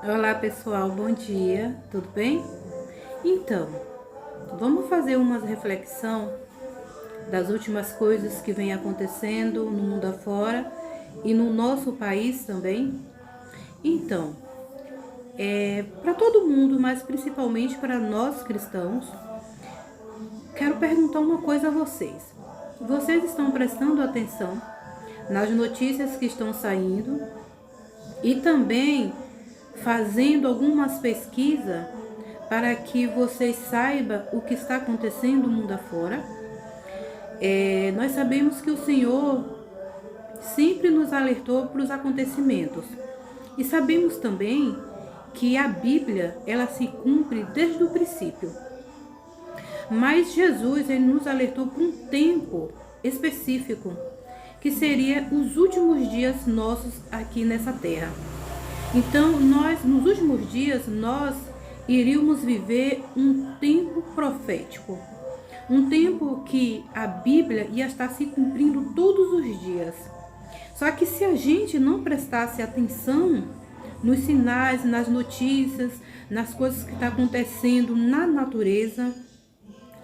Olá pessoal, bom dia, tudo bem? Então, vamos fazer uma reflexão das últimas coisas que vem acontecendo no mundo afora e no nosso país também. Então, para todo mundo, mas principalmente para nós cristãos, quero perguntar uma coisa a vocês. Vocês estão prestando atenção nas notícias que estão saindo e também fazendo algumas pesquisas para que vocês saibam o que está acontecendo no mundo afora? Nós sabemos que o Senhor sempre nos alertou para os acontecimentos e sabemos também que a Bíblia ela se cumpre desde o princípio. Mas Jesus ele nos alertou para um tempo específico, que seria os últimos dias nossos aqui nessa terra. Então, nos últimos dias, nós iríamos viver um tempo profético. Um tempo que a Bíblia ia estar se cumprindo todos os dias. Só que se a gente não prestasse atenção nos sinais, nas notícias, nas coisas que estão acontecendo na natureza,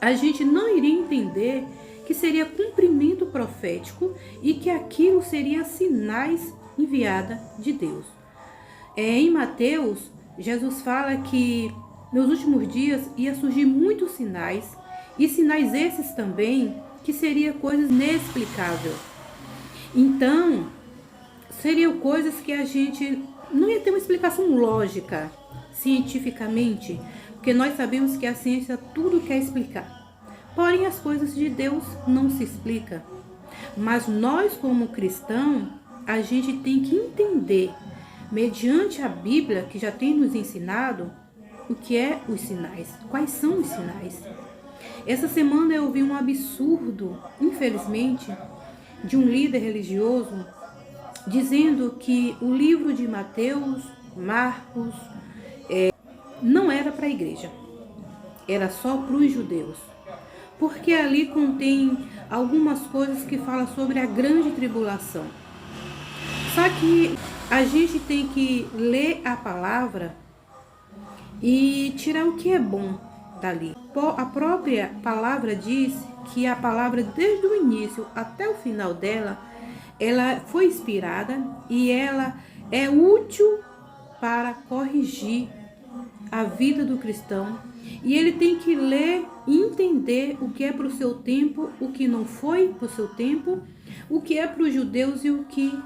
a gente não iria entender que seria cumprimento profético e que aquilo seria sinais enviada de Deus. Em Mateus, Jesus fala que nos últimos dias ia surgir muitos sinais, e sinais esses também que seriam coisas inexplicáveis. Então, seriam coisas que a gente não ia ter uma explicação lógica, cientificamente, porque nós sabemos que a ciência tudo quer explicar. Porém, as coisas de Deus não se explicam. Mas nós, como cristãos, a gente tem que entender, mediante a Bíblia, que já tem nos ensinado, o que é os sinais, quais são os sinais. Essa semana eu vi um absurdo, infelizmente, de um líder religioso, dizendo que o livro de Mateus, Marcos, não era para a igreja, era só para os judeus. Porque ali contém algumas coisas que falam sobre a grande tribulação. Só que a gente tem que ler a palavra e tirar o que é bom dali. A própria palavra diz que a palavra, desde o início até o final dela, ela foi inspirada e ela é útil para corrigir a vida do cristão. E ele tem que ler e entender o que é para o seu tempo, o que não foi para o seu tempo, o que é para os judeus e o que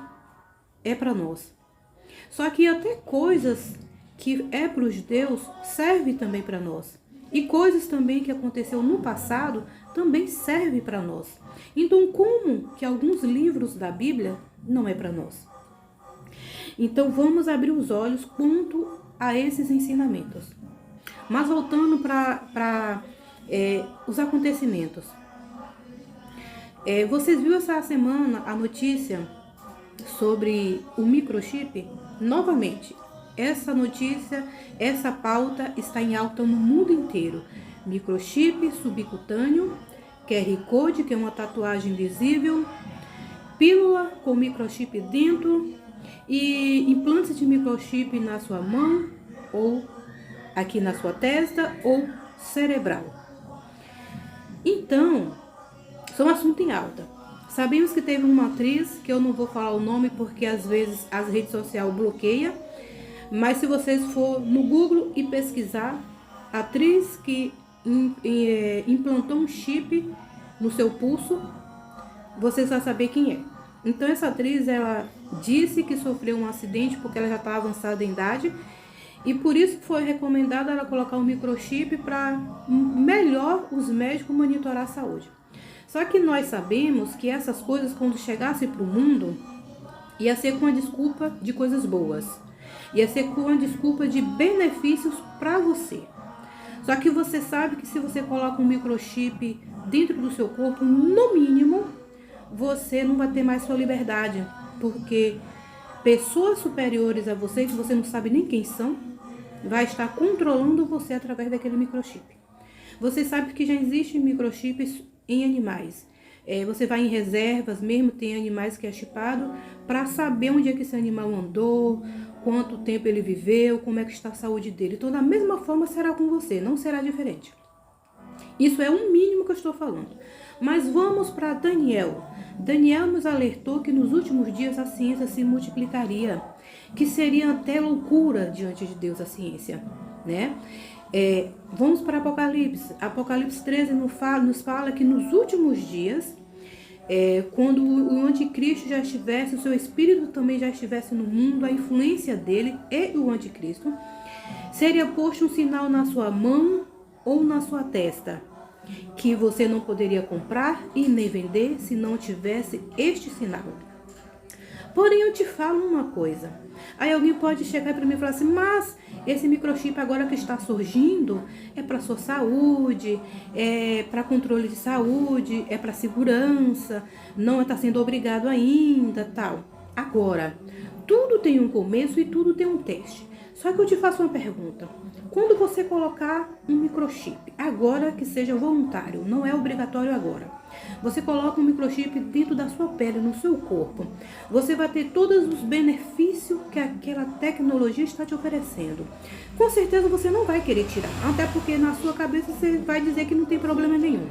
é para nós. Só que até coisas que é para os judeus serve também para nós. E coisas também que aconteceu no passado também serve para nós. Então, como que alguns livros da Bíblia não é para nós? Então, vamos abrir os olhos quanto a esses ensinamentos. Mas voltando para os acontecimentos. Vocês viram essa semana a notícia sobre o microchip? Novamente, essa notícia, essa pauta está em alta no mundo inteiro. Microchip subcutâneo, QR Code, que é uma tatuagem invisível, pílula com microchip dentro e implantes de microchip na sua mão ou aqui na sua testa ou cerebral. Então, são um assunto em alta. Sabemos que teve uma atriz, que eu não vou falar o nome porque às vezes as redes sociais bloqueiam, mas se vocês for no Google e pesquisar, atriz que implantou um chip no seu pulso, vocês vão saber quem é. Então essa atriz, ela disse que sofreu um acidente porque ela já está avançada em idade, e por isso foi recomendado ela colocar um microchip para melhor os médicos monitorar a saúde. Só que nós sabemos que essas coisas, quando chegassem para o mundo, ia ser com a desculpa de coisas boas. Ia ser com a desculpa de benefícios para você. Só que você sabe que se você coloca um microchip dentro do seu corpo, no mínimo, você não vai ter mais sua liberdade. Porque pessoas superiores a você, que você não sabe nem quem são, vai estar controlando você através daquele microchip. Você sabe que já existem microchips em animais. Você vai em reservas, mesmo tem animais que é chipado, para saber onde é que esse animal andou, quanto tempo ele viveu, como é que está a saúde dele. Então, da mesma forma será com você, não será diferente. Isso é o mínimo que eu estou falando. Mas vamos para Daniel. Daniel nos alertou que nos últimos dias a ciência se multiplicaria, que seria até loucura diante de Deus a ciência, né? Vamos para Apocalipse. Apocalipse 13 nos fala que nos últimos dias, quando o anticristo já estivesse, o seu espírito também já estivesse no mundo, a influência dele e o anticristo, seria posto um sinal na sua mão ou na sua testa, que você não poderia comprar e nem vender se não tivesse este sinal. Porém, eu te falo uma coisa. Aí alguém pode chegar para mim e falar assim, mas esse microchip agora que está surgindo é para sua saúde, é para controle de saúde, é para segurança, não está sendo obrigado ainda, tal. Agora, tudo tem um começo e tudo tem um teste. Só que eu te faço uma pergunta. Quando você colocar um microchip, agora que seja voluntário, não é obrigatório agora, você coloca um microchip dentro da sua pele, no seu corpo, você vai ter todos os benefícios que aquela tecnologia está te oferecendo. Com certeza você não vai querer tirar, até porque na sua cabeça você vai dizer que não tem problema nenhum.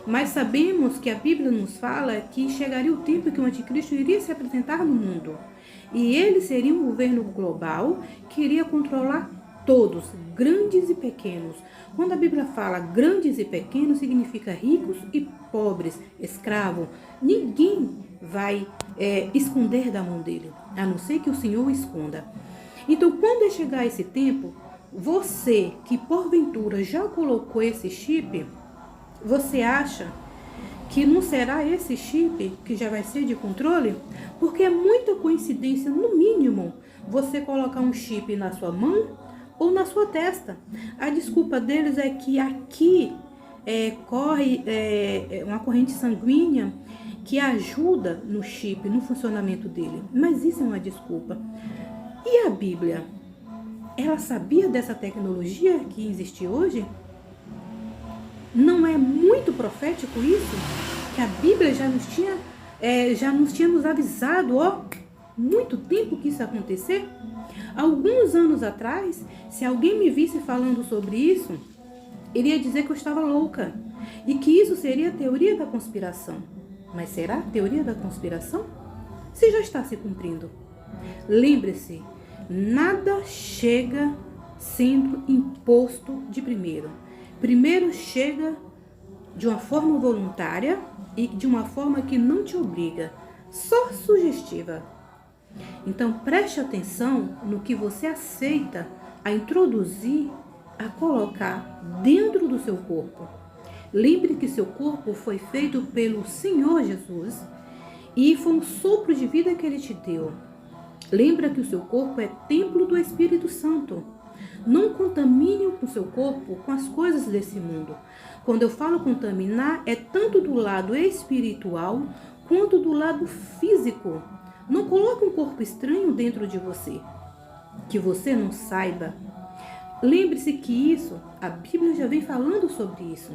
Mas sabemos que a Bíblia nos fala que chegaria o tempo que o anticristo iria se apresentar no mundo. E ele seria um governo global que iria controlar todos, grandes e pequenos. Quando a Bíblia fala grandes e pequenos, significa ricos e pobres, escravos. Ninguém vai esconder da mão dele, a não ser que o Senhor o esconda. Então, quando chegar esse tempo, você que porventura já colocou esse chip, você acha que não será esse chip que já vai ser de controle? Porque é muita coincidência, no mínimo, você colocar um chip na sua mão ou na sua testa. A desculpa deles é que aqui corre uma corrente sanguínea que ajuda no chip, no funcionamento dele. Mas isso é uma desculpa. E a Bíblia? Ela sabia dessa tecnologia que existe hoje? Não é muito profético isso? Que a Bíblia já nos tinha nos avisado, muito tempo que isso ia acontecer? Alguns anos atrás, se alguém me visse falando sobre isso, iria dizer que eu estava louca e que isso seria teoria da conspiração. Mas será teoria da conspiração? Se já está se cumprindo. Lembre-se, nada chega sendo imposto de primeiro. Primeiro chega de uma forma voluntária e de uma forma que não te obriga, só sugestiva. Então preste atenção no que você aceita a introduzir, a colocar dentro do seu corpo. Lembre que seu corpo foi feito pelo Senhor Jesus e foi um sopro de vida que Ele te deu. Lembra que o seu corpo é templo do Espírito Santo. Não contamine o seu corpo com as coisas desse mundo. Quando eu falo contaminar, é tanto do lado espiritual quanto do lado físico. Não coloque um corpo estranho dentro de você, que você não saiba. Lembre-se que isso, a Bíblia já vem falando sobre isso.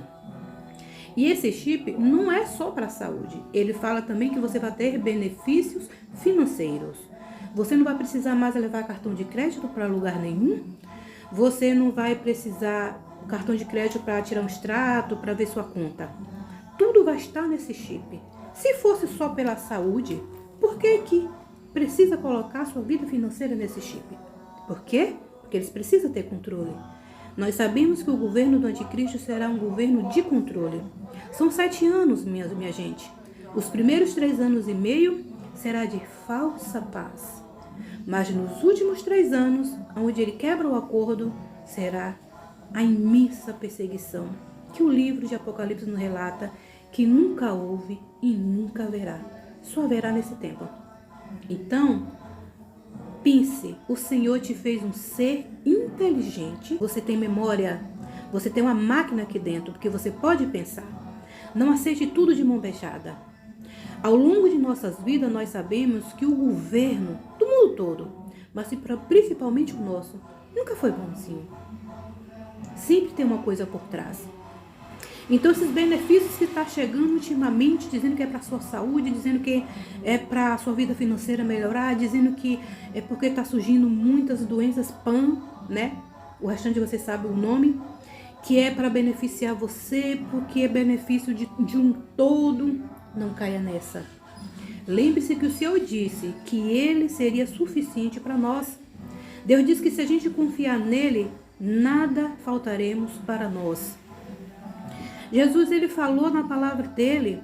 E esse chip não é só para a saúde. Ele fala também que você vai ter benefícios financeiros. Você não vai precisar mais levar cartão de crédito para lugar nenhum. Você não vai precisar cartão de crédito para tirar um extrato, para ver sua conta. Tudo vai estar nesse chip. Se fosse só pela saúde, por que precisa colocar sua vida financeira nesse chip? Por quê? Porque eles precisam ter controle. Nós sabemos que o governo do anticristo será um governo de controle. São 7 anos, minha gente. Os primeiros 3 anos e meio será de falsa paz. Mas nos últimos 3 anos, onde ele quebra o acordo, será a imensa perseguição que o livro de Apocalipse nos relata que nunca houve e nunca haverá. Só haverá nesse tempo. Então, pense, o Senhor te fez um ser inteligente. Você tem memória, você tem uma máquina aqui dentro, porque você pode pensar. Não aceite tudo de mão beijada. Ao longo de nossas vidas, nós sabemos que o governo do mundo todo, mas principalmente o nosso, nunca foi bonzinho. Sempre tem uma coisa por trás. Então, esses benefícios que estão chegando ultimamente, dizendo que é para a sua saúde, dizendo que é para a sua vida financeira melhorar, dizendo que é porque está surgindo muitas doenças PAN, né? O restante você sabe o nome, que é para beneficiar você, porque é benefício de um todo. Não caia nessa. Lembre-se que o Senhor disse que Ele seria suficiente para nós. Deus diz que se a gente confiar nele, nada faltaremos para nós. Jesus, ele falou na palavra dele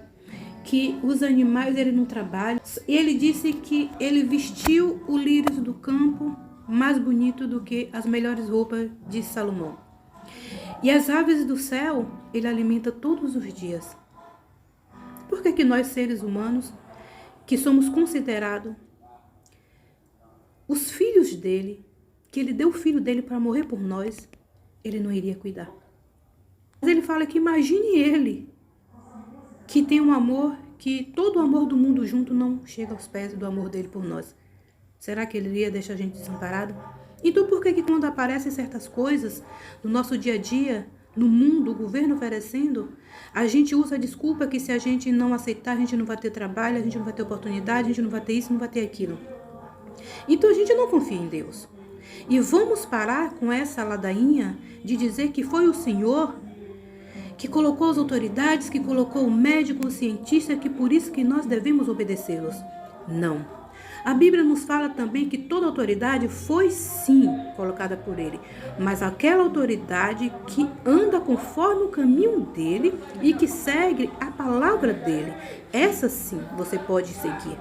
que os animais ele não trabalha. Ele disse que ele vestiu o lírio do campo mais bonito do que as melhores roupas de Salomão. E as aves do céu ele alimenta todos os dias. Por que nós, seres humanos, que somos considerados os filhos dele, que ele deu o filho dele para morrer por nós, ele não iria cuidar? Mas ele fala que imagine ele, que tem um amor, que todo o amor do mundo junto não chega aos pés do amor dele por nós. Será que ele iria deixar a gente desamparado? Então por que quando aparecem certas coisas no nosso dia a dia, no mundo, o governo oferecendo, a gente usa a desculpa que se a gente não aceitar, a gente não vai ter trabalho, a gente não vai ter oportunidade, a gente não vai ter isso, não vai ter aquilo. Então a gente não confia em Deus. E vamos parar com essa ladainha de dizer que foi o Senhor que colocou as autoridades, que colocou o médico, o cientista, que por isso que nós devemos obedecê-los. Não. A Bíblia nos fala também que toda autoridade foi sim colocada por ele, mas aquela autoridade que anda conforme o caminho dele e que segue a palavra dele, essa sim você pode seguir.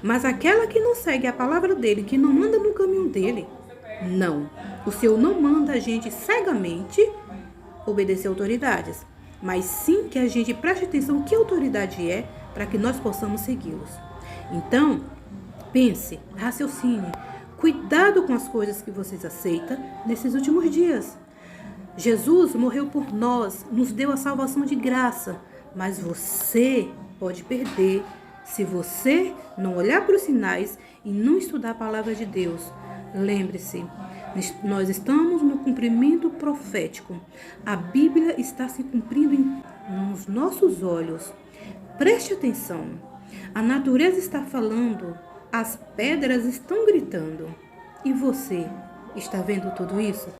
Mas aquela que não segue a palavra dele, que não anda no caminho dele, não. O Senhor não manda a gente cegamente obedecer autoridades, mas sim que a gente preste atenção que autoridade é para que nós possamos segui-los. Então, pense, raciocine, cuidado com as coisas que vocês aceitam nesses últimos dias. Jesus morreu por nós, nos deu a salvação de graça, mas você pode perder se você não olhar para os sinais e não estudar a palavra de Deus. Lembre-se, nós estamos no cumprimento profético. A Bíblia está se cumprindo nos nossos olhos. Preste atenção. A natureza está falando, as pedras estão gritando. E você está vendo tudo isso?